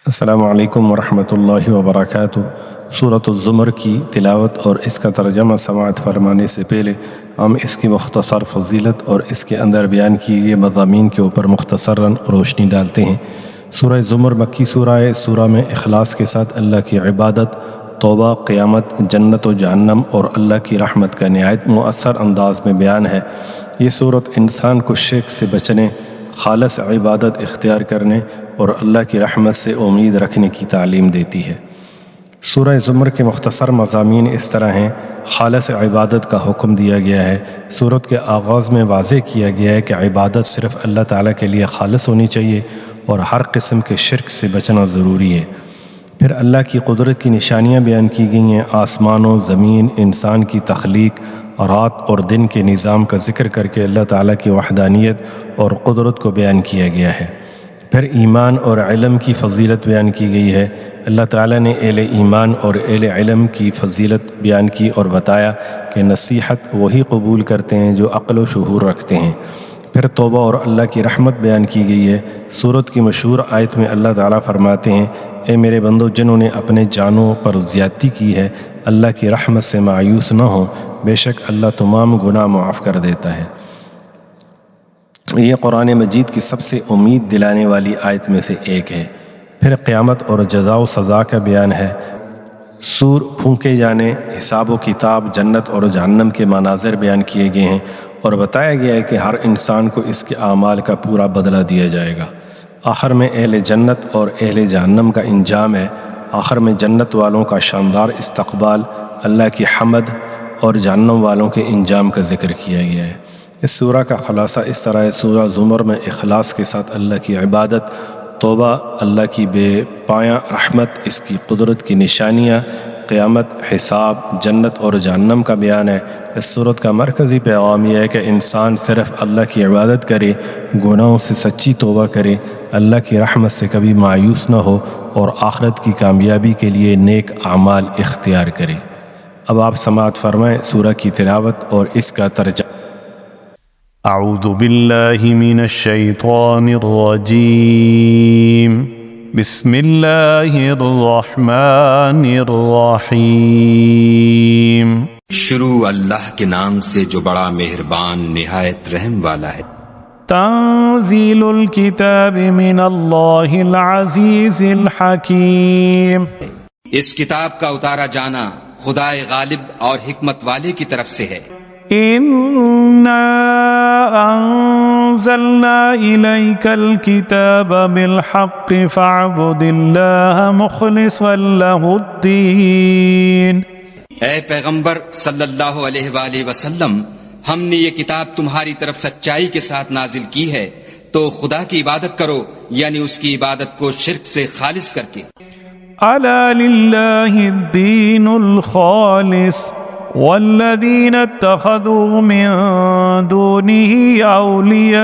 السلام علیکم ورحمۃ اللہ وبرکاتہ۔ سورۃ الزمر کی تلاوت اور اس کا ترجمہ سماعت فرمانے سے پہلے ہم اس کی مختصر فضیلت اور اس کے اندر بیان کیے گئے مضامین کے اوپر مختصراً روشنی ڈالتے ہیں۔ سورہ زمر مکی سورہ ہے۔ سورہ میں اخلاص کے ساتھ اللہ کی عبادت، توبہ، قیامت، جنت و جہنم اور اللہ کی رحمت کا نہایت مؤثر انداز میں بیان ہے۔ یہ سورت انسان کو شرک سے بچنے، خالص عبادت اختیار کرنے اور اللہ کی رحمت سے امید رکھنے کی تعلیم دیتی ہے۔ سورہ زمر کے مختصر مضامین اس طرح ہیں۔ خالص عبادت کا حکم دیا گیا ہے۔ سورت کے آغاز میں واضح کیا گیا ہے کہ عبادت صرف اللہ تعالیٰ کے لیے خالص ہونی چاہیے اور ہر قسم کے شرک سے بچنا ضروری ہے۔ پھر اللہ کی قدرت کی نشانیاں بیان کی گئی ہیں۔ آسمان و زمین، انسان کی تخلیق، رات اور دن کے نظام کا ذکر کر کے اللہ تعالیٰ کی وحدانیت اور قدرت کو بیان کیا گیا ہے۔ پھر ایمان اور علم کی فضیلت بیان کی گئی ہے۔ اللہ تعالیٰ نے اہل ایمان اور اہل علم کی فضیلت بیان کی اور بتایا کہ نصیحت وہی قبول کرتے ہیں جو عقل و شعور رکھتے ہیں۔ پھر توبہ اور اللہ کی رحمت بیان کی گئی ہے۔ سورت کی مشہور آیت میں اللہ تعالیٰ فرماتے ہیں، اے میرے بندو جنہوں نے اپنے جانوں پر زیادتی کی ہے، اللہ کی رحمت سے مایوس نہ ہو، بے شک اللہ تمام گناہ معاف کر دیتا ہے۔ یہ قرآن مجید کی سب سے امید دلانے والی آیت میں سے ایک ہے۔ پھر قیامت اور جزا و سزا کا بیان ہے۔ سور پھونکے جانے، حساب و کتاب، جنت اور جہنم کے مناظر بیان کیے گئے ہیں اور بتایا گیا ہے کہ ہر انسان کو اس کے اعمال کا پورا بدلہ دیا جائے گا۔ آخر میں اہل جنت اور اہل جہنم کا انجام ہے۔ آخر میں جنت والوں کا شاندار استقبال، اللہ کی حمد، اور جہنم والوں کے انجام کا ذکر کیا گیا ہے۔ اس سورہ کا خلاصہ اس طرح ہے۔ سورہ زمر میں اخلاص کے ساتھ اللہ کی عبادت، توبہ، اللہ کی بے پایاں رحمت، اس کی قدرت کی نشانیاں، قیامت، حساب، جنت اور جہنم کا بیان ہے۔ اس سورت کا مرکزی پیغام یہ ہے کہ انسان صرف اللہ کی عبادت کرے، گناہوں سے سچی توبہ کرے، اللہ کی رحمت سے کبھی مایوس نہ ہو اور آخرت کی کامیابی کے لیے نیک اعمال اختیار کرے۔ اب آپ سماعت فرمائیں سورہ کی تلاوت اور اس کا ترجمہ۔ اعوذ باللہ من الشیطان الرجیم، بسم اللہ الرحمن الرحیم۔ شروع اللہ کے نام سے جو بڑا مہربان نہایت رحم والا ہے۔ تنزیل الکتاب من اللہ العزیز الحکیم۔ اس کتاب کا اتارا جانا خدائے غالب اور حکمت والے کی طرف سے ہے۔ اِنَّا أَنزَلْنَا إِلَيْكَ الْكِتَابَ بِالْحَقِّ فَاعْبُدِ اللَّهَ مُخْلِصًا لَهُ الدِّينَ۔ اے پیغمبر صلی اللہ علیہ وآلہ وسلم، ہم نے یہ کتاب تمہاری طرف سچائی کے ساتھ نازل کی ہے، تو خدا کی عبادت کرو، یعنی اس کی عبادت کو شرک سے خالص کر کے۔ أَلَا لِلَّهِ الدِّينُ الْخَالِصُ والذین اتخذوا من دونه اولیاء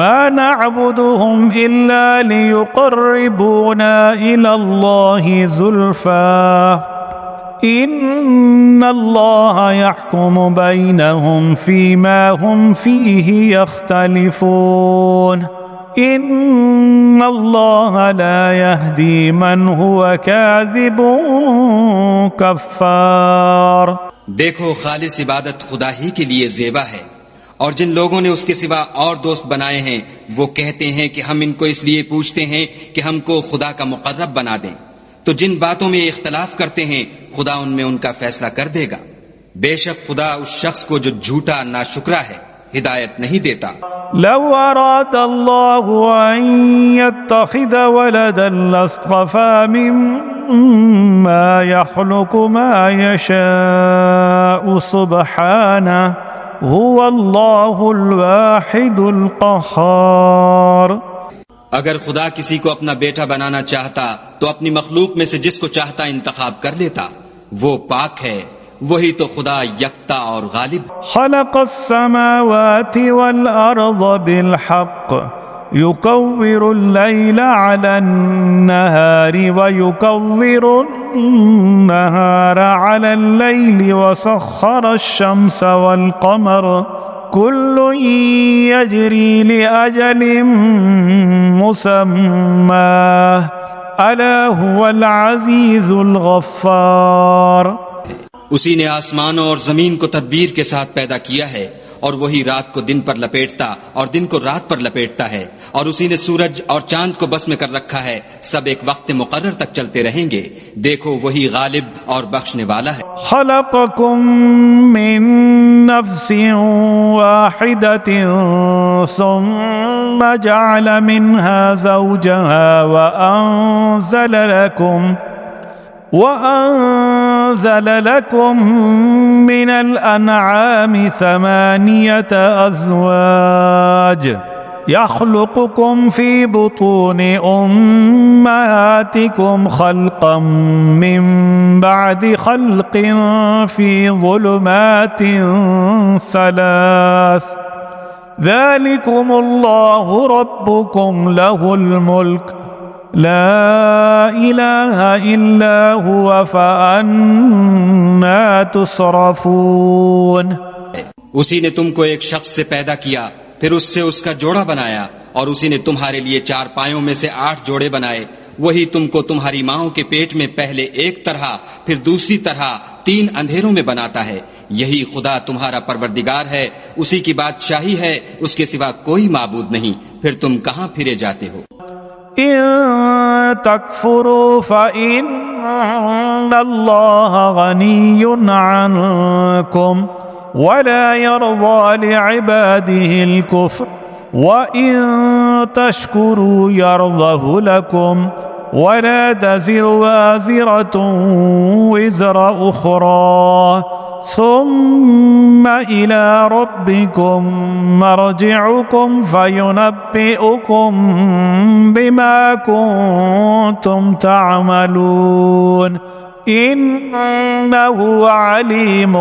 ما نعبدهم الا لیقربونا الى اللہ زلفى ان اللہ یحکم بینهم فیما هم فیہ یختلفون ان اللہ لا یہدی من هو کاذب کفار۔ دیکھو، خالص عبادت خدا ہی کے لیے زیبا ہے، اور جن لوگوں نے اس کے سوا اور دوست بنائے ہیں وہ کہتے ہیں کہ ہم ان کو اس لیے پوچھتے ہیں کہ ہم کو خدا کا مقرب بنا دیں، تو جن باتوں میں اختلاف کرتے ہیں خدا ان میں ان کا فیصلہ کر دے گا۔ بے شک خدا اس شخص کو جو جھوٹا ناشکرا ہے ہدایت نہیں دیتا۔ لو اراد اللہ ان يتخذ ولدا لاصطفى مما يخلق ما يشاء سبحانه هو اللہ الواحد القہار۔ اگر خدا کسی کو اپنا بیٹا بنانا چاہتا تو اپنی مخلوق میں سے جس کو چاہتا انتخاب کر لیتا، وہ پاک ہے، وہی تو خدا یکتا اور غالب۔ خلق السماوات والارض بالحق يكور الليل على النهار ويكور النهار على الليل وسخر الشمس والقمر كل يجري لأجل مسمى ألا هو العزيز الغفار. اسی نے آسمانوں اور زمین کو تدبیر کے ساتھ پیدا کیا ہے، اور وہی رات کو دن پر لپیٹتا اور دن کو رات پر لپیٹتا ہے، اور اسی نے سورج اور چاند کو بس میں کر رکھا ہے، سب ایک وقت مقرر تک چلتے رہیں گے. دیکھو وہی غالب اور بخشنے والا ہے. خلقكم من نفس واحدة ثم جعل منها زوجها وأنزل لكم من الأنعام 8 أزواج يخلقكم في بطون أمهاتكم خلقا من بعد خلق في ظلمات 3 ذلكم الله ربكم له الملك لا الہ الا هو فأنا تصرفون. اسی نے تم کو ایک شخص سے پیدا کیا، پھر اس سے اس کا جوڑا بنایا، اور اسی نے تمہارے لیے 4 پایوں میں سے 8 جوڑے بنائے. وہی تم کو تمہاری ماؤں کے پیٹ میں پہلے ایک طرح پھر دوسری طرح 3 اندھیروں میں بناتا ہے. یہی خدا تمہارا پروردگار ہے، اسی کی بادشاہی ہے، اس کے سوا کوئی معبود نہیں. پھر تم کہاں پھرے جاتے ہو؟ إن تكفروا فإن الله غني عنكم ولا يرضى لعباده الكفر وإن تشكروا يرضه لكم ولا تزر وازرة وزر أخرى ثم إلى ربكم مرجعكم فينبئكم بما كنتم تعملون إنه عليم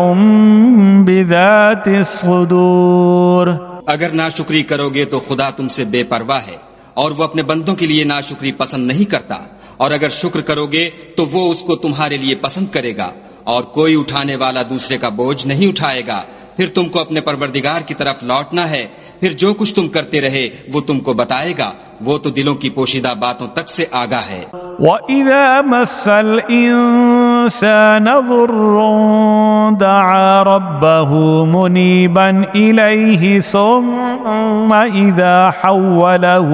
بذات الصدور. اگر ناشکری کرو گے تو خدا تم سے بے پرواہ ہے، اور وہ اپنے بندوں کے لیے ناشکری پسند نہیں کرتا، اور اگر شکر کرو گے تو وہ اس کو تمہارے لیے پسند کرے گا، اور کوئی اٹھانے والا دوسرے کا بوجھ نہیں اٹھائے گا. پھر تم کو اپنے پروردگار کی طرف لوٹنا ہے، پھر جو کچھ تم کرتے رہے وہ تم کو بتائے گا، وہ تو دلوں کی پوشیدہ باتوں تک سے آگاہ ہے. وَإِذَا مَسَّ الْإِنسَانَ ضُرٌّ دَعَا رَبَّهُ مُنِيبًا إِلَيْهِ ثُمَّ إِذَا حَوَّلَهُ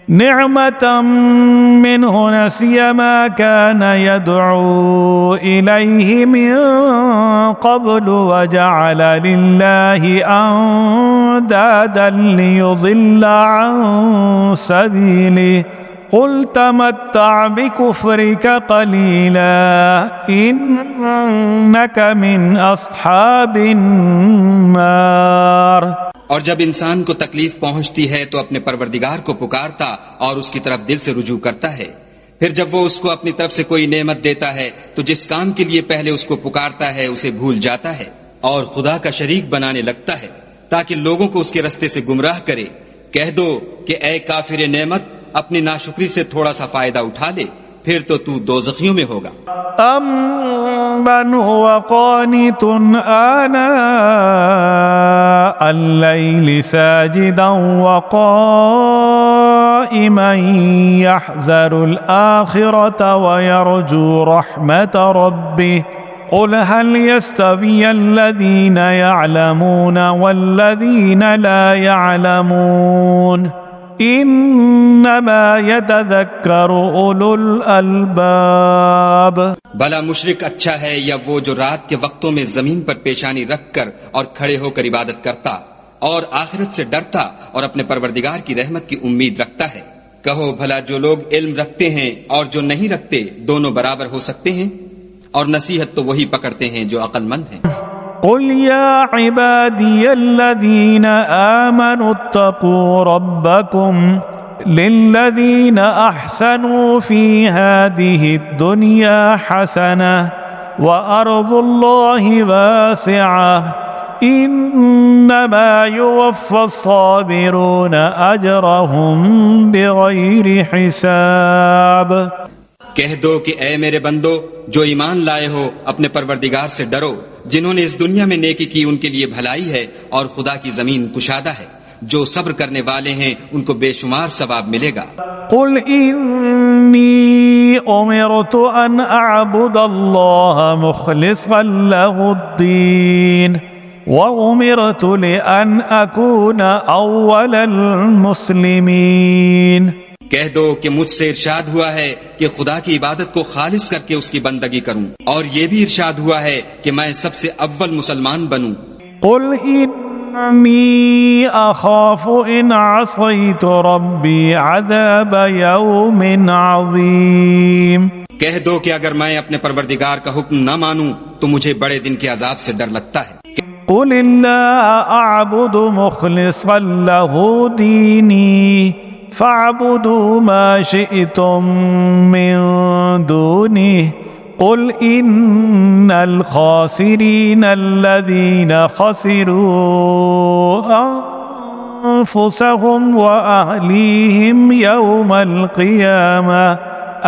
نعمة منه نسي ما كان يدعو إليه من قبل وجعل لله أندادا ليضل عن سبيله قل تمتع بكفرك قليلا إنك من أصحاب النار. اور جب انسان کو تکلیف پہنچتی ہے تو اپنے پروردگار کو پکارتا اور اس کی طرف دل سے رجوع کرتا ہے. پھر جب وہ اس کو اپنی طرف سے کوئی نعمت دیتا ہے تو جس کام کے لیے پہلے اس کو پکارتا ہے اسے بھول جاتا ہے اور خدا کا شریک بنانے لگتا ہے تاکہ لوگوں کو اس کے رستے سے گمراہ کرے. کہہ دو کہ اے کافر نعمت، اپنی ناشکری سے تھوڑا سا فائدہ اٹھا لے، پھر تو دوزخیوں میں ہوگا. أَمَّنْ هُوَ قَانِتٌ آنَاءَ اللَّيْلِ سَاجِدًا وَقَائِمًا يَحْذَرُ الْآخِرَةَ وَيَرْجُو رَحْمَةَ رَبِّهِ قُلْ هَلْ يَسْتَوِيَ الَّذِينَ يَعْلَمُونَ وَالَّذِينَ لَا يَعْلَمُونَ انما يتذكر اولو الالباب. بھلا مشرک اچھا ہے یا وہ جو رات کے وقتوں میں زمین پر پیشانی رکھ کر اور کھڑے ہو کر عبادت کرتا اور آخرت سے ڈرتا اور اپنے پروردگار کی رحمت کی امید رکھتا ہے. کہو بھلا جو لوگ علم رکھتے ہیں اور جو نہیں رکھتے دونوں برابر ہو سکتے ہیں؟ اور نصیحت تو وہی پکڑتے ہیں جو عقل مند ہیں. قل يا عبادي الذين آمنوا اتقوا ربكم للذين أحسنوا في هذه الدنيا حسنة وأرض الله واسعة إنما يوفى الصابرون أجرهم بغير حساب. کہہ دو کہ اے میرے بندو جو ایمان لائے ہو اپنے پروردگار سے ڈرو، جنہوں نے اس دنیا میں نیکی کی ان کے لیے بھلائی ہے اور خدا کی زمین کشادہ ہے. جو صبر کرنے والے ہیں ان کو بے شمار ثواب ملے گا. قل انی امرت ان اعبد اللہ مخلصا له الدین وامرت لان اکون اول المسلمین. کہہ دو کہ مجھ سے ارشاد ہوا ہے کہ خدا کی عبادت کو خالص کر کے اس کی بندگی کروں، اور یہ بھی ارشاد ہوا ہے کہ میں سب سے اول مسلمان بنوں. قل انی اخاف ان عصیت ربی عذاب یوم عظیم. کہہ دو کہ اگر میں اپنے پروردگار کا حکم نہ مانوں تو مجھے بڑے دن کے عذاب سے ڈر لگتا ہے. قل اللہ اعبد مخلصا له دینی فاعبدوا ما شئتم من دونه قل ان الخاسرین الذین خسروا انفسهم واهلیہم یوم القیامہ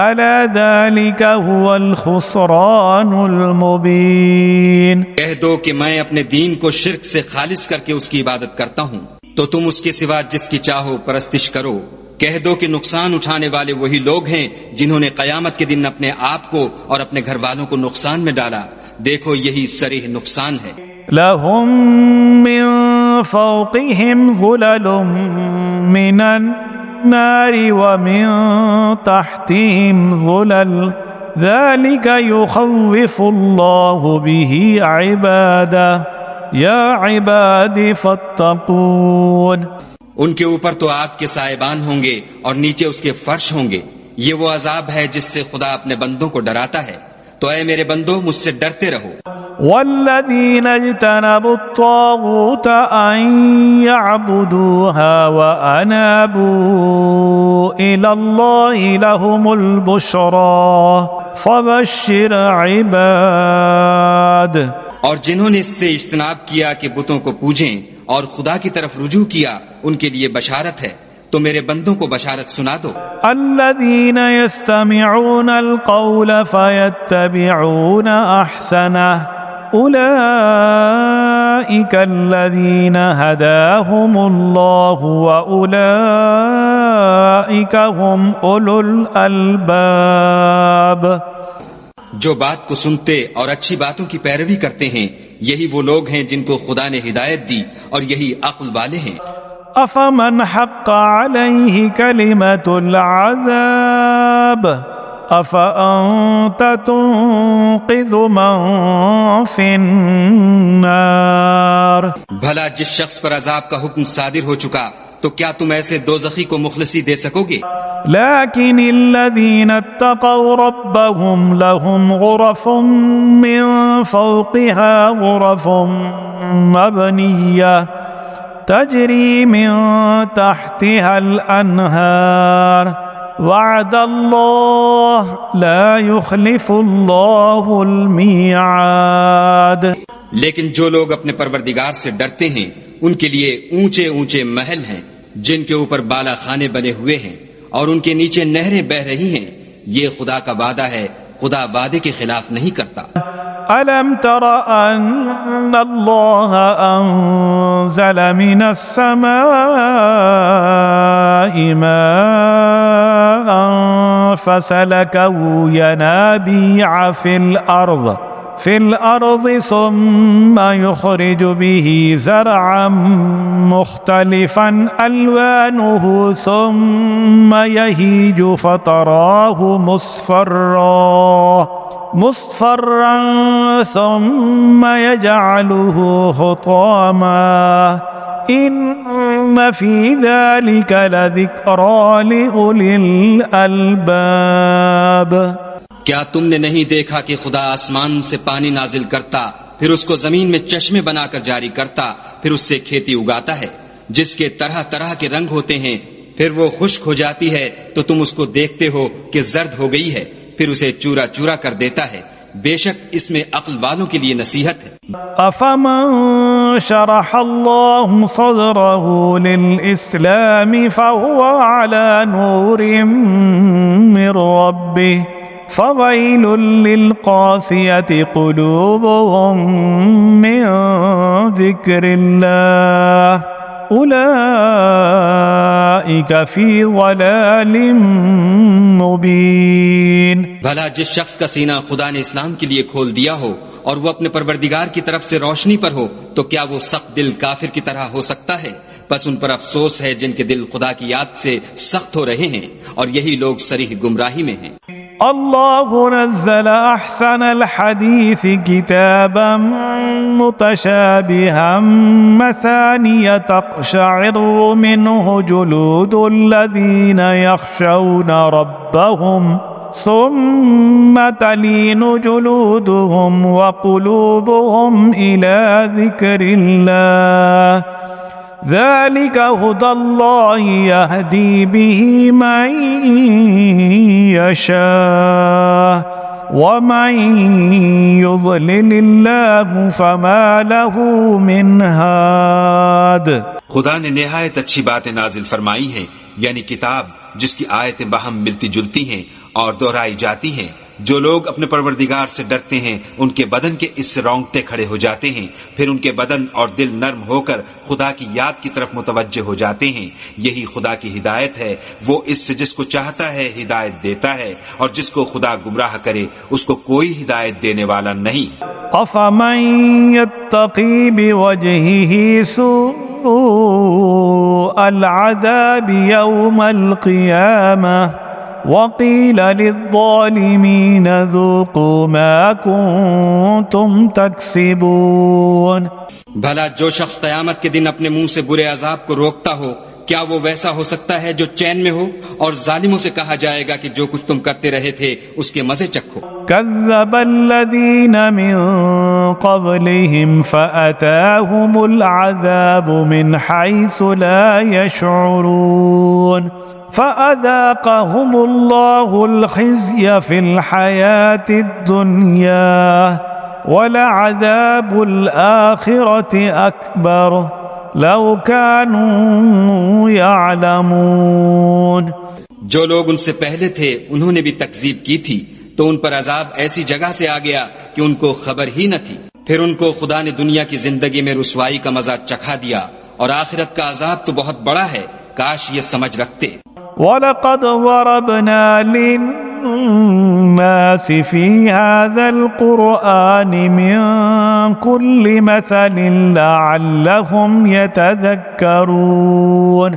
الا ذلك هو الخسران المبین. کہہ دو کہ میں اپنے دین کو شرک سے خالص کر کے اس کی عبادت کرتا ہوں، تو تم اس کے سوا جس کی چاہو پرستش کرو. کہہ دو کہ نقصان اٹھانے والے وہی لوگ ہیں جنہوں نے قیامت کے دن اپنے آپ کو اور اپنے گھر والوں کو نقصان میں ڈالا. دیکھو یہی صریح نقصان ہے. لهم من فوقهم ظلل من النار ومن تحتهم ظلل ذلك يخوف الله به عباده یا عباد فاتقون. ان کے اوپر تو آگ کے سائبان ہوں گے اور نیچے اس کے فرش ہوں گے. یہ وہ عذاب ہے جس سے خدا اپنے بندوں کو ڈراتا ہے. تو اے میرے بندو مجھ سے ڈرتے رہو. والذین اجتنبوا الطاغوت ان يعبدوها وانابوا الى اللہ لهم البشرى فبشر عباد. اور جنہوں نے اس سے اجتناب کیا کہ بتوں کو پوجیں اور خدا کی طرف رجوع کیا ان کے لیے بشارت ہے. تو میرے بندوں کو بشارت سنا دو. الذین یستمعون القول فیتبعون احسنہ اولئک الذین ہداہم اللہ واولئک هم اولو الالباب. جو بات کو سنتے اور اچھی باتوں کی پیروی کرتے ہیں یہی وہ لوگ ہیں جن کو خدا نے ہدایت دی اور یہی عقل والے ہیں. افمن حق علیہ کلمۃ العذاب افانت تنقذ من فی النار. بھلا جس شخص پر عذاب کا حکم صادر ہو چکا تو کیا تم ایسے دوزخی کو مخلصی دے سکو گے؟ لیکن الذین اتقوا ربهم لهم غرف من فوقها غرف مبنیہ تجری من تحتها الانہار وعد اللہ لا يخلف اللہ المیعاد. لیکن جو لوگ اپنے پروردگار سے ڈرتے ہیں ان کے لیے اونچے اونچے محل ہیں جن کے اوپر بالا خانے بنے ہوئے ہیں اور ان کے نیچے نہریں بہ رہی ہیں. یہ خدا کا وعدہ ہے، خدا وعدے کے خلاف نہیں کرتا. ألم تر أن الله أنزل من السماء ماء فسلكه ينابيع في الأرض ثم يخرج به زرعا مختلفا ألوانه ثم يهيج فتراه مصفرا ثم يجعله حطاما إن في ذلك لذكرى لأولي الألباب. کیا تم نے نہیں دیکھا کہ خدا آسمان سے پانی نازل کرتا پھر اس کو زمین میں چشمے بنا کر جاری کرتا پھر اس سے کھیتی اگاتا ہے جس کے طرح طرح کے رنگ ہوتے ہیں، پھر وہ خشک ہو جاتی ہے تو تم اس کو دیکھتے ہو کہ زرد ہو گئی ہے، پھر اسے چورا چورا کر دیتا ہے. بے شک اس میں عقل والوں کے لیے نصیحت ہے. افمن شرح اللہ صدره للاسلام فهو على نور من ربه فويل للقاسية قلوبهم من ذكر الله أولئك في ضلال مبين. بھلا جس شخص کا سینہ خدا نے اسلام کے لیے کھول دیا ہو اور وہ اپنے پروردگار کی طرف سے روشنی پر ہو تو کیا وہ سخت دل کافر کی طرح ہو سکتا ہے؟ بس ان پر افسوس ہے جن کے دل خدا کی یاد سے سخت ہو رہے ہیں اور یہی لوگ صریح گمراہی میں ہیں. الله نزل أحسن الحديث كتابا متشابها مثانية تقشعر منه جلود الذين يخشون ربهم ثم تلين جلودهم وقلوبهم إلى ذكر الله ذلك هدى الله يهدي به من يشاء ومن يضلل الله فما له من هاد. خدا نے نہایت اچھی باتیں نازل فرمائی ہیں، یعنی کتاب جس کی آیتیں باہم ملتی جلتی ہیں اور دہرائی جاتی ہیں. جو لوگ اپنے پروردگار سے ڈرتے ہیں ان کے بدن کے اس سے رونگٹے کھڑے ہو جاتے ہیں، پھر ان کے بدن اور دل نرم ہو کر خدا کی یاد کی طرف متوجہ ہو جاتے ہیں. یہی خدا کی ہدایت ہے، وہ اس سے جس کو چاہتا ہے ہدایت دیتا ہے، اور جس کو خدا گمراہ کرے اس کو کوئی ہدایت دینے والا نہیں. أفمن يتقي بوجهه سوء العذاب يوم القيامة وقيل للظالمين ذوقوا ما كنتم تكسبون. بھلا جو شخص قیامت کے دن اپنے منہ سے برے عذاب کو روکتا ہو کیا وہ ویسا ہو سکتا ہے جو چین میں ہو؟ اور ظالموں سے کہا جائے گا کہ جو کچھ تم کرتے رہے تھے اس کے مزے چکھو. كذب الذين من قبلهم فأتاهم العذاب من حيث لا يشعرون فأذاقهم الله الخزي في الحياة الدنيا ولعذاب الآخرة أكبر لو كانوا يعلمون. جو لوگ ان سے پہلے تھے انہوں نے بھی تکذیب کی تھی تو ان پر عذاب ایسی جگہ سے آ گیا کہ ان کو خبر ہی نہ تھی. پھر ان کو خدا نے دنیا کی زندگی میں رسوائی کا مزہ چکھا دیا اور آخرت کا عذاب تو بہت بڑا ہے، کاش یہ سمجھ رکھتے. وَلَقَدْ ضَرَبْنَا لِلنَّاسِ فِي هَذَا الْقُرْآنِ مِنْ كُلِّ مَثَلٍ لَعَلَّهُمْ يَتَذَكَّرُونَ.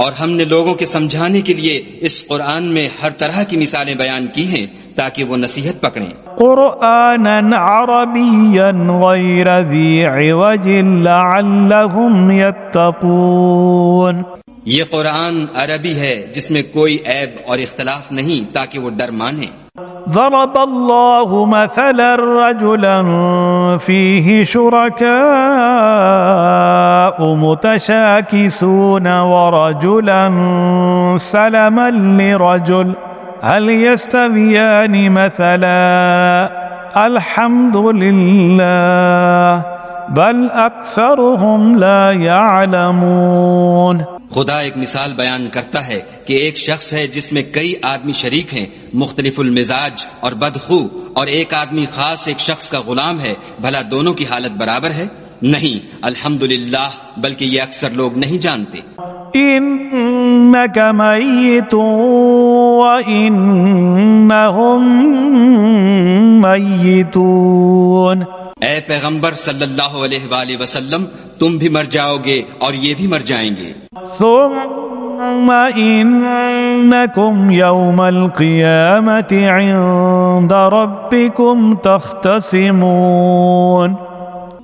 اور ہم نے لوگوں کے سمجھانے کے لیے اس قرآن میں ہر طرح کی مثالیں بیان کی ہیں تاکہ وہ نصیحت پکڑیں. قرآناً عربیاً غیر ذی عوج لعلہم یتقون. یہ قرآن عربی ہے جس میں کوئی عیب اور اختلاف نہیں تاکہ وہ ڈر مانیں. ضرب اللہ مثلا رجلا فیہ شرکاء متشاکسون ورجلا سلما لرجل هل يستويان مثلا الحمد لله بل اکثرهم لا يعلمون. خدا ایک مثال بیان کرتا ہے کہ ایک شخص ہے جس میں کئی آدمی شریک ہیں مختلف المزاج اور بدخو، اور ایک آدمی خاص ایک شخص کا غلام ہے، بھلا دونوں کی حالت برابر ہے؟ نہیں، الحمدللہ، بلکہ یہ اکثر لوگ نہیں جانتے. انک میت وانہم میتون. اے پیغمبر صلی اللہ علیہ وآلہ وسلم، تم بھی مر جاؤ گے اور یہ بھی مر جائیں گے. ثم انکم یوم القیامت عند ربکم تختصمون.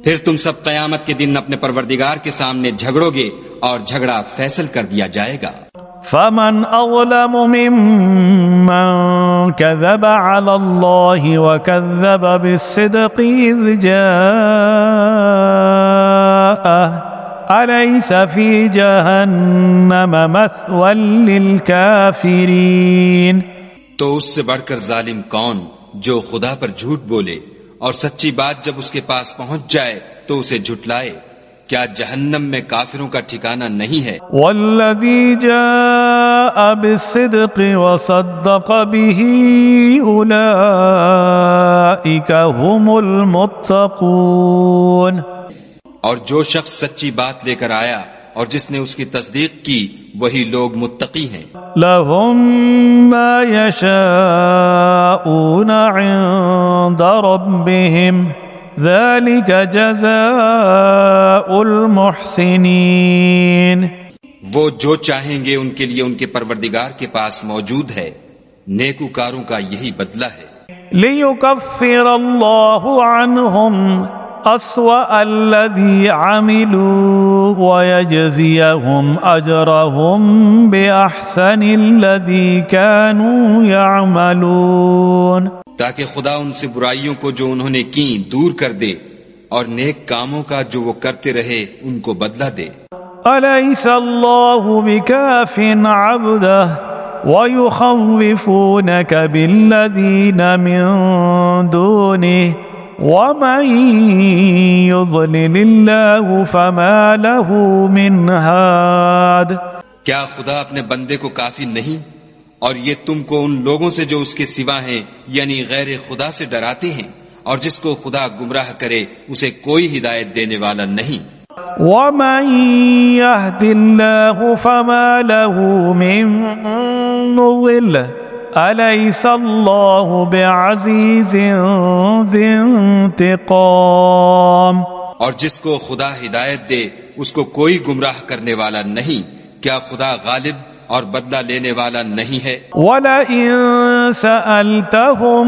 پھر تم سب قیامت کے دن اپنے پروردگار کے سامنے جھگڑو گے اور جھگڑا فیصل کر دیا جائے گا. فمن اظلم ممن كذب على الله وكذب بالصدق اذ جاءه أليس في جهنم مثوى للكافرين. تو اس سے بڑھ کر ظالم کون جو خدا پر جھوٹ بولے اور سچی بات جب اس کے پاس پہنچ جائے تو اسے جھٹلائے. کیا جہنم میں کافروں کا ٹھکانہ نہیں ہے؟ والذی جاء بالصدق وصدق به اولئک هم المتقون، اور جو شخص سچی بات لے کر آیا اور جس نے اس کی تصدیق کی وہی لوگ متقی ہیں۔ لهم ما يشاءون عند ربهم ذلك جزاء المحسنین، وہ جو چاہیں گے ان کے لیے ان کے پروردگار کے پاس موجود ہے، نیکوکاروں کا یہی بدلہ ہے۔ ليكفر الله عنهم أسوأ الذي عملوا ويجزيهم أجرهم بأحسن الذي كانوا يعملون، تاکہ خدا ان سے برائیوں کو جو انہوں نے کی دور کر دے اور نیک کاموں کا جو وہ کرتے رہے ان کو بدلہ دے۔ أليس الله بكاف عبده ويخوفونك بالذين من دونه ومن يضلل الله فما له من هاد۔ کیا خدا اپنے بندے کو کافی نہیں اور یہ تم کو ان لوگوں سے جو اس کے سوا ہیں یعنی غیر خدا سے ڈراتے ہیں، اور جس کو خدا گمراہ کرے اسے کوئی ہدایت دینے والا نہیں۔ ومن يهد الله فما له من مضل أليس الله بعزيز ذي انتقام۔ اور جس کو خدا ہدایت دے اس کو کوئی گمراہ کرنے والا نہیں، کیا خدا غالب اور بدلہ لینے والا نہیں ہے؟ وَلَئِن سَأَلْتَهُم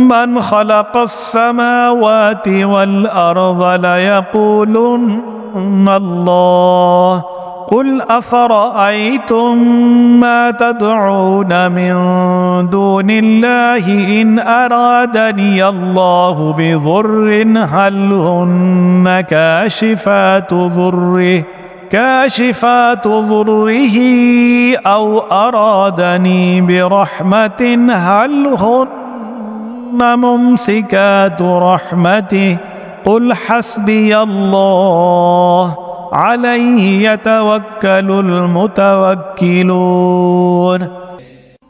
مَّنْ خَلَقَ السَّمَاوَاتِ وَالْأَرْضَ لَيَقُولُنَّ اللَّهُ قُلْ أَفَرَأَيْتُم مَّا تَدْعُونَ مِن دُونِ اللَّهِ إِنْ أَرَادَنِيَ اللَّهُ بِضُرٍّ هَلْ هُنَّ كاشفات ضره أو أرادني برحمة هل هن ممسكات رحمته قل حسبي الله عليه يتوكل المتوكلون۔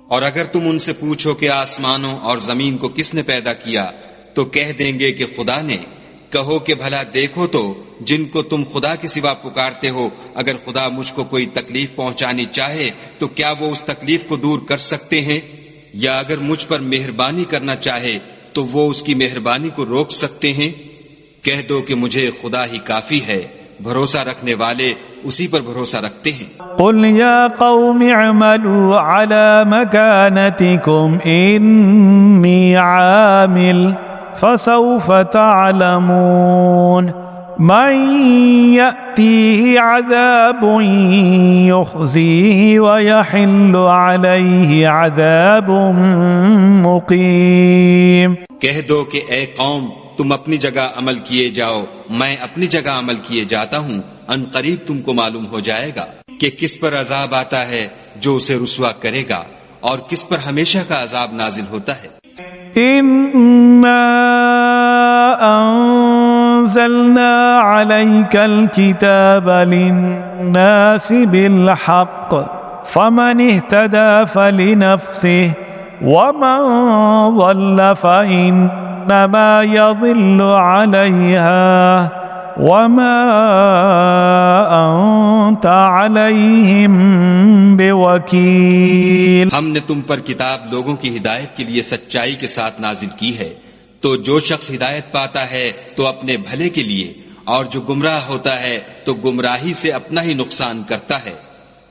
اور اگر تم ان سے پوچھو کہ آسمانوں اور زمین کو کس نے پیدا کیا تو کہہ دیں گے کہ خدا نے۔ کہو کہ بھلا دیکھو تو جن کو تم خدا کے سوا پکارتے ہو، اگر خدا مجھ کو کوئی تکلیف پہنچانی چاہے تو کیا وہ اس تکلیف کو دور کر سکتے ہیں؟ یا اگر مجھ پر مہربانی کرنا چاہے تو وہ اس کی مہربانی کو روک سکتے ہیں؟ کہہ دو کہ مجھے خدا ہی کافی ہے، بھروسہ رکھنے والے اسی پر بھروسہ رکھتے ہیں۔ قل یا قوم اعملوا على مكانتكم انی عامل فسوف تعلمون من يأتيه عذاب يخزيه ويحل عليه عذاب مقيم۔ کہہ دو کہ اے قوم تم اپنی جگہ عمل کیے جاؤ، میں اپنی جگہ عمل کیے جاتا ہوں، ان قریب تم کو معلوم ہو جائے گا کہ کس پر عذاب آتا ہے جو اسے رسوا کرے گا اور کس پر ہمیشہ کا عذاب نازل ہوتا ہے۔ إنا أنزلنا عليك الكتاب للناس بالحق فمن اهتدى فلنفسه ومن ضل فإنما يضل عليها وما أنت عليهم بوكيل۔ ہم نے تم پر کتاب لوگوں کی ہدایت کے لیے سچائی کے ساتھ نازل کی ہے، تو جو شخص ہدایت پاتا ہے تو اپنے بھلے کے لیے، اور جو گمراہ ہوتا ہے تو گمراہی سے اپنا ہی نقصان کرتا ہے۔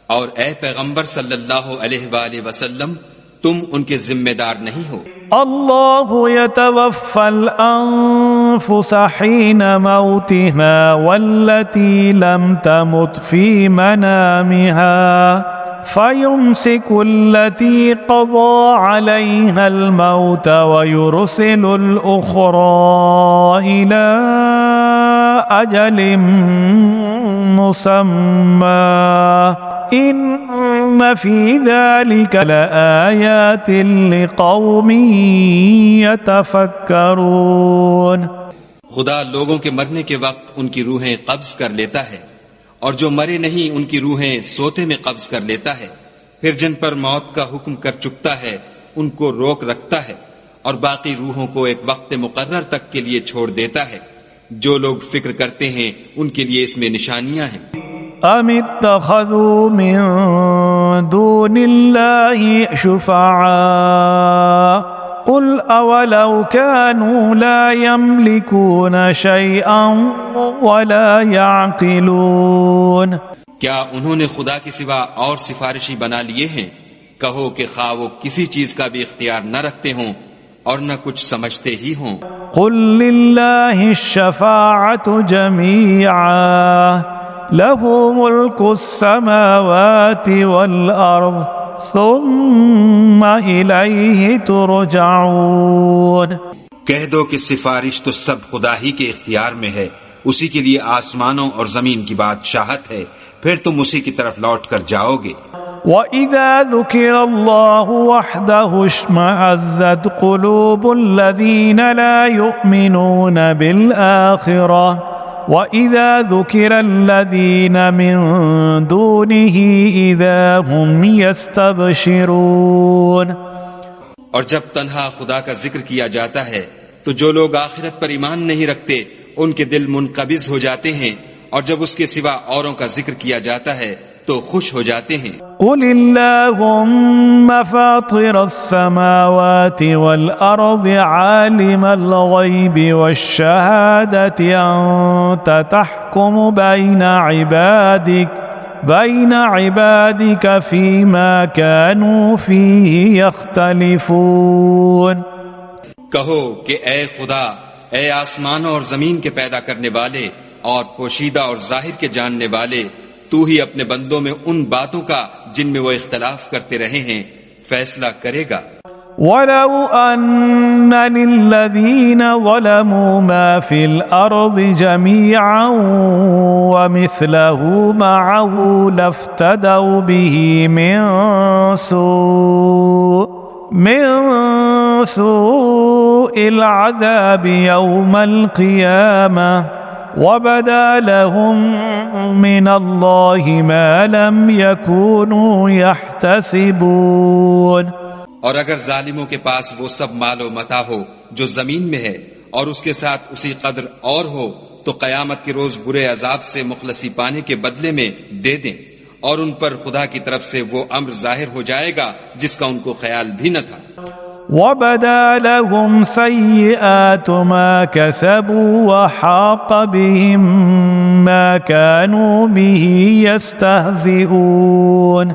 اور اے پیغمبر صلی اللہ علیہ وآلہ وسلم تم ان کے ذمہ دار نہیں ہو۔ اللہ يتوفى الأنفس حين موتها والتي لم تمت في منامها فيمسك التي قضى عليها الموت ويرسل الأخرى إلى أجل مسمى إن في ذلك لآيات لقوم يتفكرون۔ خدا لوگوں کے مرنے کے وقت ان کی روحیں قبض کر لیتا ہے، اور جو مرے نہیں ان کی روحیں سوتے میں قبض کر لیتا ہے، پھر جن پر موت کا حکم کر چکتا ہے ان کو روک رکھتا ہے، اور باقی روحوں کو ایک وقت مقرر تک کے لیے چھوڑ دیتا ہے۔ جو لوگ فکر کرتے ہیں ان کے لیے اس میں نشانیاں ہیں۔ ام اتخذوا من دون اللہ شفعاء قل اولو كانوا لا يملكون شيئا ولا يعقلون، کیا انہوں نے خدا کے سوا اور سفارشی بنا لیے ہیں؟ کہو کہ خواہ وہ کسی چیز کا بھی اختیار نہ رکھتے ہوں اور نہ کچھ سمجھتے ہی ہوں۔ قل للہ الشفاعة جميعا له ملك السماوات والأرض ثم إليه ترجعون۔ کہہ دو کہ سفارش تو سب خدا ہی کے اختیار میں ہے، اسی کے لیے آسمانوں اور زمین کی بادشاہت ہے، پھر تم اسی کی طرف لوٹ کر جاؤ گے۔ وَإِذَا ذُكِرَ اللَّهُ وَحْدَهُ اشْمَأَزَّتْ قُلُوبُ الَّذِينَ لَا يُؤْمِنُونَ بِالْآخِرَةِ وَإِذَا ذُكِرَ الَّذِينَ مِن دُونِهِ إِذَا هُمْ يَسْتَبْشِرُونَ۔ اور جب تنہا خدا کا ذکر کیا جاتا ہے تو جو لوگ آخرت پر ایمان نہیں رکھتے ان کے دل منقبض ہو جاتے ہیں، اور جب اس کے سوا اوروں کا ذکر کیا جاتا ہے تو خوش ہو جاتے ہیں۔ قل اللهم فاطر السماوات والأرض عالم الغيب والشهادة أنت تحكم بين عبادك فيما كانوا فيه يختلفون۔ کہو کہ اے خدا، اے آسمانوں اور زمین کے پیدا کرنے والے اور پوشیدہ اور ظاہر کے جاننے والے، تو ہی اپنے بندوں میں ان باتوں کا جن میں وہ اختلاف کرتے رہے ہیں فیصلہ کرے گا۔ وَلَوْ أَنَّ لِلَّذِينَ ظَلَمُوا مَا فِي الْأَرْضِ جَمِيعًا وَمِثْلَهُ مَعَهُ لَافْتَدَوْا بِهِ مِنْ سُوءِ الْعَذَابِ يَوْمَ الْقِيَامَةِ وَبَدَا لَهُم مِّنَ اللَّهِ مَا لَمْ يَكُونُوا يَحْتَسِبُونَ۔ اور اگر ظالموں کے پاس وہ سب مال و متاع ہو جو زمین میں ہے اور اس کے ساتھ اسی قدر اور ہو تو قیامت کے روز برے عذاب سے مخلصی پانے کے بدلے میں دے دیں، اور ان پر خدا کی طرف سے وہ امر ظاہر ہو جائے گا جس کا ان کو خیال بھی نہ تھا۔ وَبَدَا لَهُمْ سَيِّئَاتُ مَا كَسَبُوا وَحَاقَ بِهِم مَّا كَانُوا بِهِ يَسْتَهْزِئُونَ۔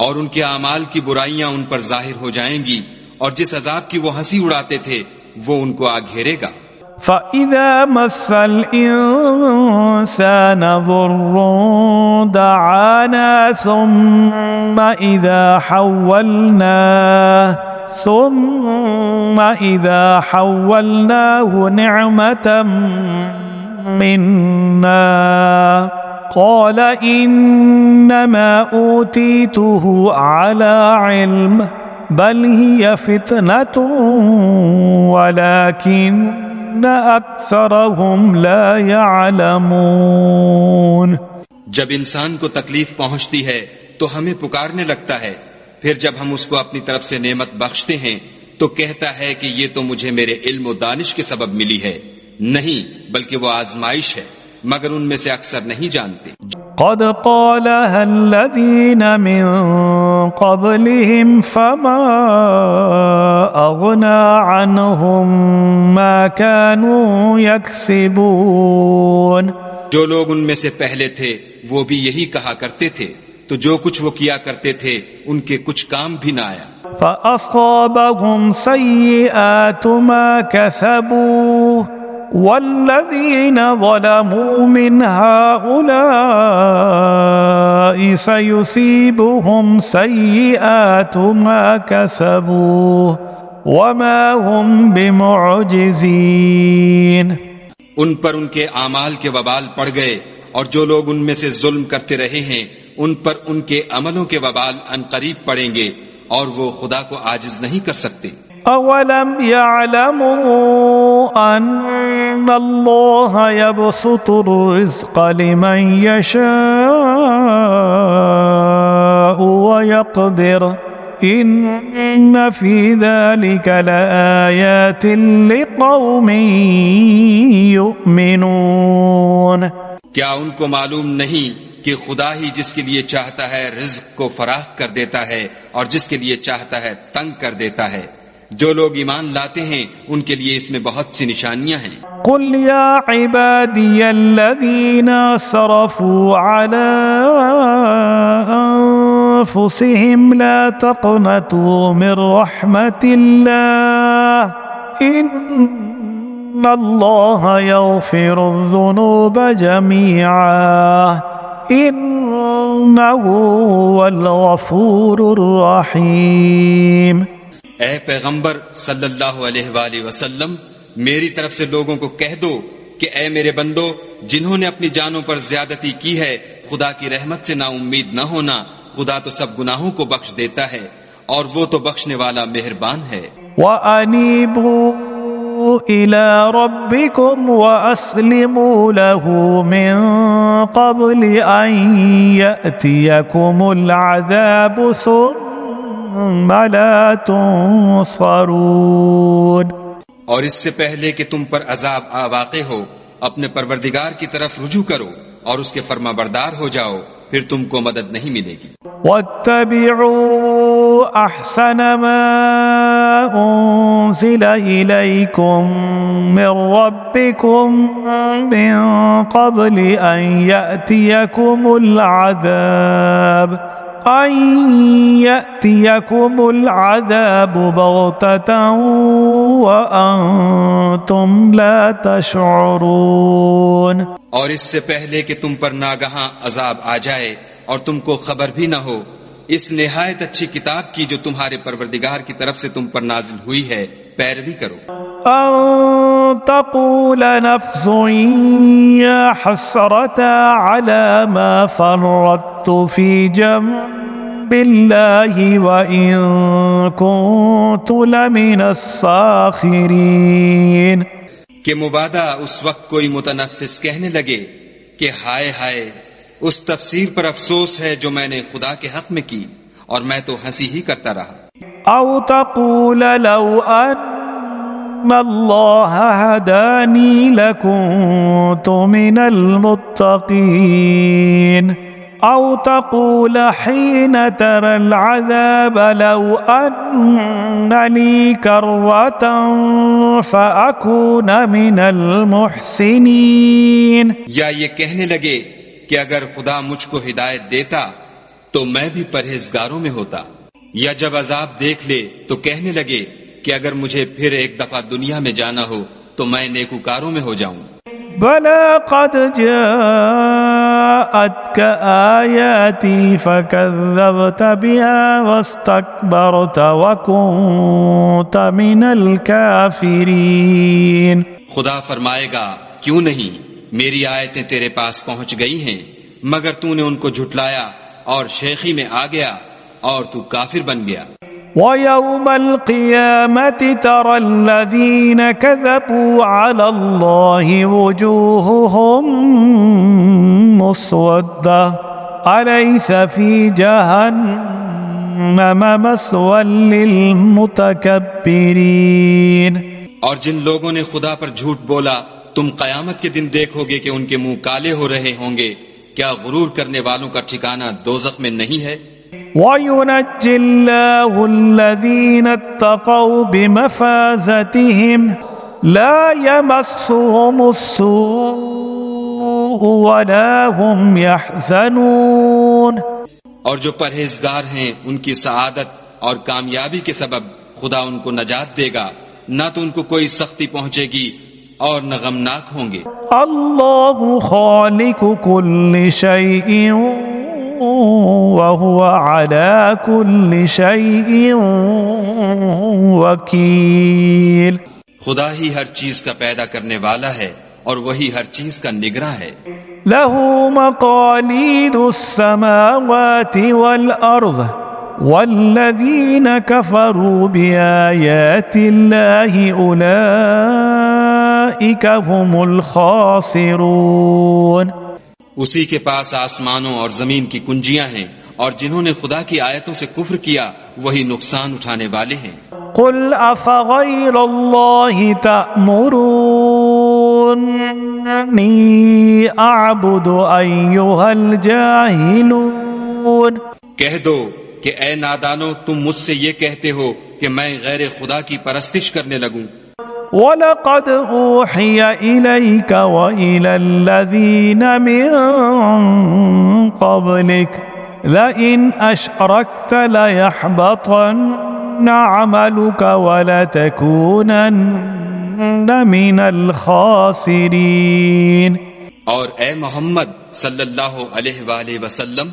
اور ان کے اعمال کی برائیاں ان پر ظاہر ہو جائیں گی، اور جس عذاب کی وہ ہنسی اڑاتے تھے وہ ان کو آ گھیرے گا۔ فَإِذَا مَسَّ الْإِنسَانَ ضُرٌّ دَعَانَا ثُمَّ إِذَا حَوَّلْنَاهُ نِعْمَةً مِنَّا قَالَ إِنَّمَا أُوتِيتُهُ عَلَى عِلْمٍ بَلْ هِيَ فِتْنَةٌ وَلَكِنَّ أَكْثَرَهُمْ لَا يَعْلَمُونَ۔ جب انسان کو تکلیف پہنچتی ہے تو ہمیں پکارنے لگتا ہے، پھر جب ہم اس کو اپنی طرف سے نعمت بخشتے ہیں تو کہتا ہے کہ یہ تو مجھے میرے علم و دانش کے سبب ملی ہے، نہیں بلکہ وہ آزمائش ہے، مگر ان میں سے اکثر نہیں جانتے۔ قد قالها الذين من قبلهم فما أغنى عنهم ما كانوا يكسبون۔ جو لوگ ان میں سے پہلے تھے وہ بھی یہی کہا کرتے تھے، تو جو کچھ وہ کیا کرتے تھے ان کے کچھ کام بھی نہ آیا۔ فأصابهم سيئات ما كسبوا والذين ظلموا من هؤلاء سيصيبهم سيئات ما كسبوا وما هم بمعجزين۔ ان پر ان کے اعمال کے وبال پڑ گئے، اور جو لوگ ان میں سے ظلم کرتے رہے ہیں ان پر ان کے عملوں کے وبال عنقریب پڑیں گے، اور وہ خدا کو عاجز نہیں کر سکتے۔ اولم يعلموا ان اللہ یبسط الرزق لمن یشاء ویقدر ان فی ذلک لآیات لقوم یؤمنون۔ کیا ان کو معلوم نہیں کہ خدا ہی جس کے لیے چاہتا ہے رزق کو فراخ کر دیتا ہے اور جس کے لیے چاہتا ہے تنگ کر دیتا ہے؟ جو لوگ ایمان لاتے ہیں ان کے لیے اس میں بہت سی نشانیاں ہیں۔ قل یا عبادی الذین اسرفوا علی انفسهم لا تقنطوا من رحمت اللہ ان اللہ یغفر الذنوب جميعا انہ هو الغفور الرحیم۔ اے پیغمبر صلی اللہ علیہ وآلہ وسلم، میری طرف سے لوگوں کو کہہ دو کہ اے میرے بندو، جنہوں نے اپنی جانوں پر زیادتی کی ہے خدا کی رحمت سے نا امید نہ ہونا، خدا تو سب گناہوں کو بخش دیتا ہے اور وہ تو بخشنے والا مہربان ہے۔ وَأَنِيبُوا إِلَى رَبِّكُمْ وَأَسْلِمُوا لَهُ مِن قَبْلِ أَن يَأْتِيَكُمُ الْعَذَابُ ثُمَّ لَا تُنصَرُونَ۔ اور اس سے پہلے کہ تم پر عذاب واقع ہو، اپنے پروردگار کی طرف رجوع کرو اور اس کے فرما بردار ہو جاؤ، پھر تم کو مدد نہیں ملے گی۔ وَاتَّبِعُوا أَحْسَنَ مَا أُنزِلَ إِلَيْكُم مِّن رَّبِّكُم مِّن قَبْلِ أَن يَأْتِيَكُمُ الْعَذَابُ بَغْتَةً وَأَنتُمْ لَا تَشْعُرُونَ۔ اور اس سے پہلے کہ تم پر ناگہاں عذاب آ جائے اور تم کو خبر بھی نہ ہو، اس نہایت اچھی کتاب کی جو تمہارے پروردگار کی طرف سے تم پر نازل ہوئی ہے پیروی کرو۔ أن تقول نفس يا حسرة على ما فرطت في جنب الله وإن كنت لمن الساخرين۔ کہ مبادہ اس وقت کوئی متنفس کہنے لگے کہ ہائے ہائے، اس تفسیر پر افسوس ہے جو میں نے خدا کے حق میں کی اور میں تو ہنسی ہی کرتا رہا۔ أو تقول لو أن الله هداني لكنت من المتقين۔ أو تقول حين ترى العذاب لو أن لي كرة فأكون من المحسنين۔ یا یہ کہنے لگے کہ اگر خدا مجھ کو ہدایت دیتا تو میں بھی پرہیزگاروں میں ہوتا، یا جب عذاب دیکھ لے تو کہنے لگے کہ اگر مجھے پھر ایک دفعہ دنیا میں جانا ہو تو میں نیکوکاروں میں ہو جاؤں۔ بلى قد جاءتك آياتي فكذبت بها واستكبرت وكنت من الكافرين۔ خدا فرمائے گا کیوں نہیں، میری آیتیں تیرے پاس پہنچ گئی ہیں مگر تو نے ان کو جھٹلایا اور شیخی میں آ گیا اور تو کافر بن گیا۔ وَيَوْمَ الْقِيَامَةِ تَرَى الَّذِينَ كَذَبُوا عَلَى اللَّهِ وُجُوهُهُمْ مُسْوَدَّةٌ أَلَيْسَ فِي جَهَنَّمَ مَثْوًى لِّلْمُتَكَبِّرِينَ۔ اور جن لوگوں نے خدا پر جھوٹ بولا تم قیامت کے دن دیکھو گے کہ ان کے منہ کالے ہو رہے ہوں گے، کیا غرور کرنے والوں کا ٹھکانہ دوزخ میں نہیں ہے؟ وَيُنَجِّي اللَّهُ الَّذِينَ اتَّقَوْا بِمَفَازَتِهِمْ لَا يَمَسُّهُمُ السُّوءُ وَلَا هُمْ يَحْزَنُونَ۔ اور جو پرہیزگار ہیں ان کی سعادت اور کامیابی کے سبب خدا ان کو نجات دے گا، نہ تو ان کو کوئی سختی پہنچے گی اور نہ غمناک ہوں گے۔ اللہ خالق کل شیء وهو على كل شيء وكيل۔ خدا ہی ہر چیز کا پیدا کرنے والا ہے اور وہی ہر چیز کا نگراں ہے۔ له مقاليد السماوات والأرض والذين كفروا بآيات الله أولئك أولئك هم الخاسرون. اسی کے پاس آسمانوں اور زمین کی کنجیاں ہیں، اور جنہوں نے خدا کی آیتوں سے کفر کیا وہی نقصان اٹھانے والے ہیں۔ قل أفغير الله تأمروني أعبد أيها الجاهلون. کہہ دو کہ اے نادانو، تم مجھ سے یہ کہتے ہو کہ میں غیر خدا کی پرستش کرنے لگوں۔ وَلَقَدْ أُوحِيَ إِلَيْكَ وَإِلَى الَّذِينَ مِن قَبْلِكَ لَئِنْ أَشْرَكْتَ لَيَحْبَطَنَّ عَمَلُكَ وَلَتَكُونَنَّ مِنَ الْخَاسِرِينَ۔ اور اے محمد صلی اللہ علیہ وآلہ وسلم،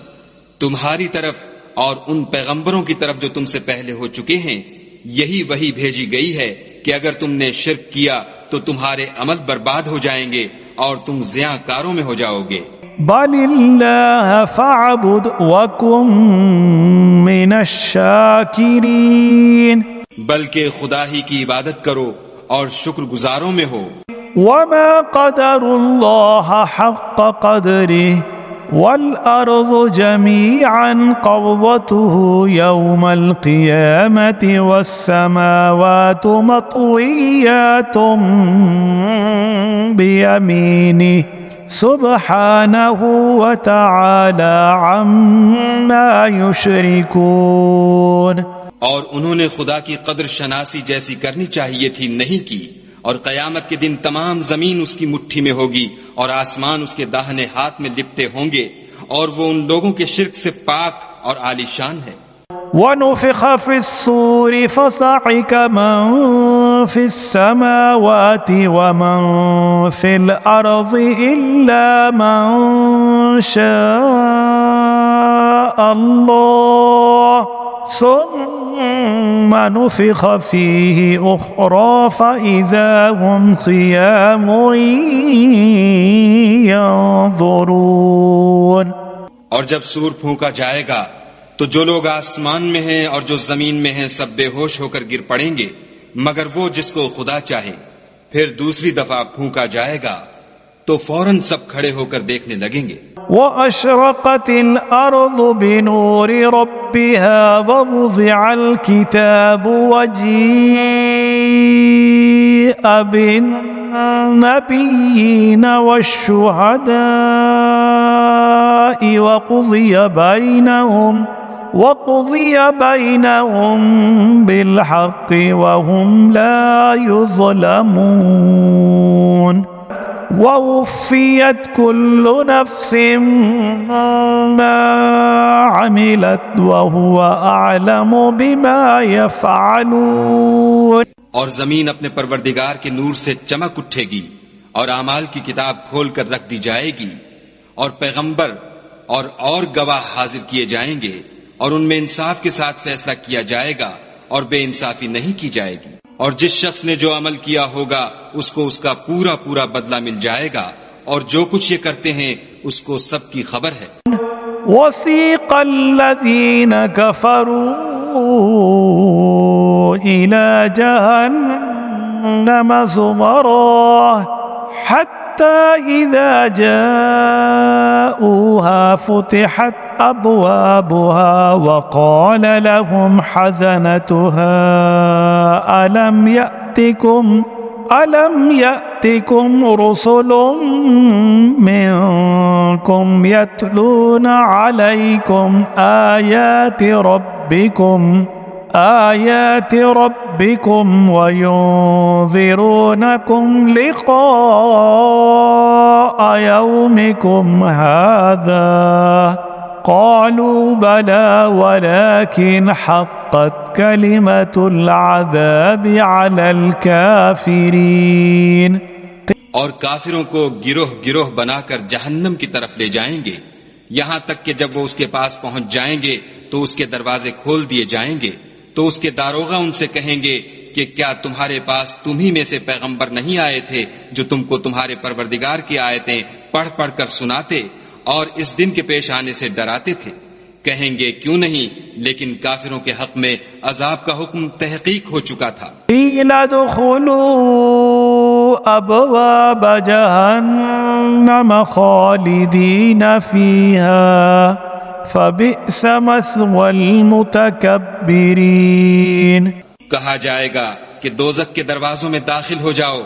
تمہاری طرف اور ان پیغمبروں کی طرف جو تم سے پہلے ہو چکے ہیں یہی وحی بھیجی گئی ہے کہ اگر تم نے شرک کیا تو تمہارے عمل برباد ہو جائیں گے اور تم زیاں کاروں میں ہو جاؤ گے۔ بل اللہ فاعبد وکن من الشاکرین، بلکہ خدا ہی کی عبادت کرو اور شکر گزاروں میں ہو۔ وما قدر اللہ حق قدرہ والأرض جميعا قبضته يوم القيامة والسماوات مطويات بيمينه سبحانه وتعالى عما يشركون۔ اور انہوں نے خدا کی قدر شناسی جیسی کرنی چاہیے تھی، نہیں کی، اور قیامت کے دن تمام زمین اس کی مٹھی میں ہوگی اور آسمان اس کے داہنے ہاتھ میں لپٹے ہوں گے، اور وہ ان لوگوں کے شرک سے پاک اور عالی شان ہے۔ وَنُفِخَ فِي الصُّورِ فَصَعِقَ مَن فِي السَّمَاوَاتِ وَمَن فِي الْأَرْضِ إِلَّا مَن شَاءَ اللَّهُ ثم نفخ فيه أخرى فإذا هم قيام ينظرون۔ اور جب سور پھونکا جائے گا تو جو لوگ آسمان میں ہیں اور جو زمین میں ہیں سب بے ہوش ہو کر گر پڑیں گے مگر وہ جس کو خدا چاہے۔ پھر دوسری دفعہ پھونکا جائے گا تو فوراً سب کھڑے ہو کر دیکھنے لگیں گے۔ وَأَشْرَقَتِ الْأَرْضُ بِنُورِ رَبِّهَا وَوُضِعَ الْكِتَابُ وَجِيءَ بِالنَّبِيِّينَ وَالشُّهَدَاءِ وَقُضِيَ بَيْنَهُم بِالْحَقِّ وَهُمْ لَا يُظْلَمُونَ۔ وَوُفِّيَتْ كُلُّ نَفْسٍ مَّا عَمِلَتْ وَهُوَ أَعْلَمُ بِمَا يَفْعَلُونَ۔ اور زمین اپنے پروردگار کے نور سے چمک اٹھے گی اور اعمال کی کتاب کھول کر رکھ دی جائے گی، اور پیغمبر اور گواہ حاضر کیے جائیں گے، اور ان میں انصاف کے ساتھ فیصلہ کیا جائے گا اور بے انصافی نہیں کی جائے گی، اور جس شخص نے جو عمل کیا ہوگا اس کو اس کا پورا پورا بدلہ مل جائے گا، اور جو کچھ یہ کرتے ہیں اس کو سب کی خبر ہے۔ وَسِيقَ الَّذِينَ كَفَرُوا إِلَى جَهَنَّمَ زُمَرًا حَتَّى إِذَا جَاءُوهَا فُتِحَتْ أَبْوَابُهَا وَقَالَ لَهُمْ حَزَنَتُهَا أَلَمْ يَأْتِكُمْ رُسُلٌ مِّنكُمْ يَتْلُونَ عَلَيْكُمْ آيَاتِ رَبِّكُمْ وَيُنذِرُونَكُمْ لِقَاءَ يَوْمِكُمْ هَذَا قَالُوا بَلَى وَلَكِنْ حَقَّتْ كَلِمَةُ الْعَذَابِ عَلَى الْكَافِرِينَ۔ اور کافروں کو گروہ گروہ بنا کر جہنم کی طرف لے جائیں گے، یہاں تک کہ جب وہ اس کے پاس پہنچ جائیں گے تو اس کے دروازے کھول دیے جائیں گے، تو اس کے داروغہ ان سے کہیں گے کہ کیا تمہارے پاس تم ہی میں سے پیغمبر نہیں آئے تھے جو تم کو تمہارے پروردگار کی آیتیں پڑھ پڑھ کر سناتے اور اس دن کے پیش آنے سے ڈراتے تھے؟ کہیں گے کیوں نہیں، لیکن کافروں کے حق میں عذاب کا حکم تحقیق ہو چکا تھا۔ قِيلَ ادْخُلُوا أبواب جهنم خالدين فيها فبئس مثوى المتكبرين. کہا جائے گا کہ دوزخ کے دروازوں میں داخل ہو جاؤ،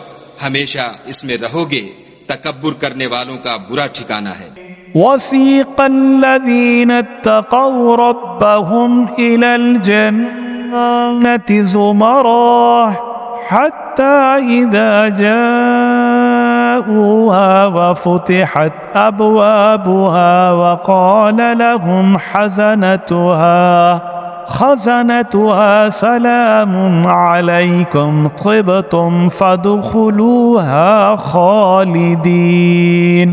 ہمیشہ اس میں رہو گے، تکبر کرنے والوں کا برا ٹھکانہ ہے. وسيق الذين اتقوا ربهم إلى الجنة زمرا حتى إذا جاءوها وفتحت أبوابها وقال لهم خزنتها سلام عليكم طبتم فادخلوها خالدين.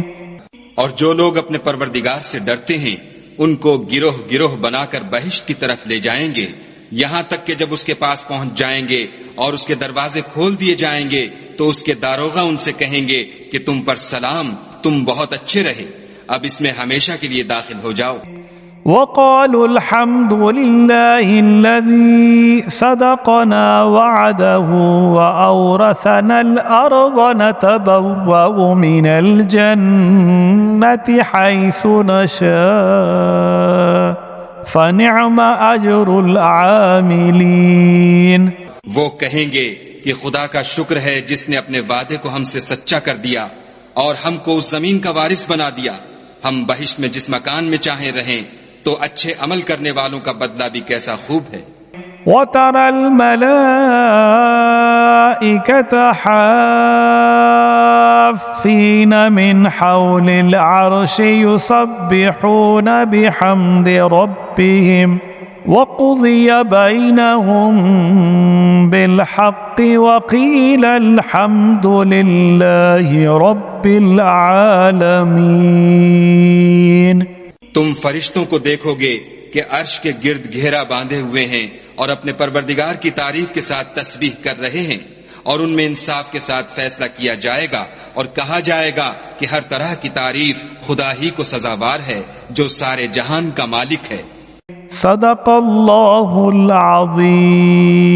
اور جو لوگ اپنے پروردگار سے ڈرتے ہیں ان کو گروہ گروہ بنا کر بہشت کی طرف لے جائیں گے، یہاں تک کہ جب اس کے پاس پہنچ جائیں گے اور اس کے دروازے کھول دیے جائیں گے تو اس کے داروغہ ان سے کہیں گے کہ تم پر سلام، تم بہت اچھے رہے، اب اس میں ہمیشہ کے لیے داخل ہو جاؤ. وقالوا الحمد لله الذي صدقنا وعده وأورثنا الأرض نتبوأ من الجنة حيث نشاء فنعم أجر العاملين. وہ کہیں گے کہ خدا کا شکر ہے جس نے اپنے وعدے کو ہم سے سچا کر دیا اور ہم کو اس زمین کا وارث بنا دیا، ہم بہشت میں جس مکان میں چاہیں رہیں، تو اچھے عمل کرنے والوں کا بدلہ بھی کیسا خوب ہے. وَتَرَى الْمَلَائِكَةَ حَافِّينَ مِنْ حَوْلِ الْعَرْشِ يُسَبِّحُونَ بِحَمْدِ رَبِّهِمْ وَقُضِيَ بَيْنَهُمْ بِالْحَقِّ وَقِيلَ الْحَمْدُ لِلَّهِ رَبِّ الْعَالَمِينَ. تم فرشتوں کو دیکھو گے کہ عرش کے گرد گھیرا باندھے ہوئے ہیں اور اپنے پروردگار کی تعریف کے ساتھ تسبیح کر رہے ہیں، اور ان میں انصاف کے ساتھ فیصلہ کیا جائے گا اور کہا جائے گا کہ ہر طرح کی تعریف خدا ہی کو سزاوار ہے جو سارے جہان کا مالک ہے. صدق اللہ العظیم.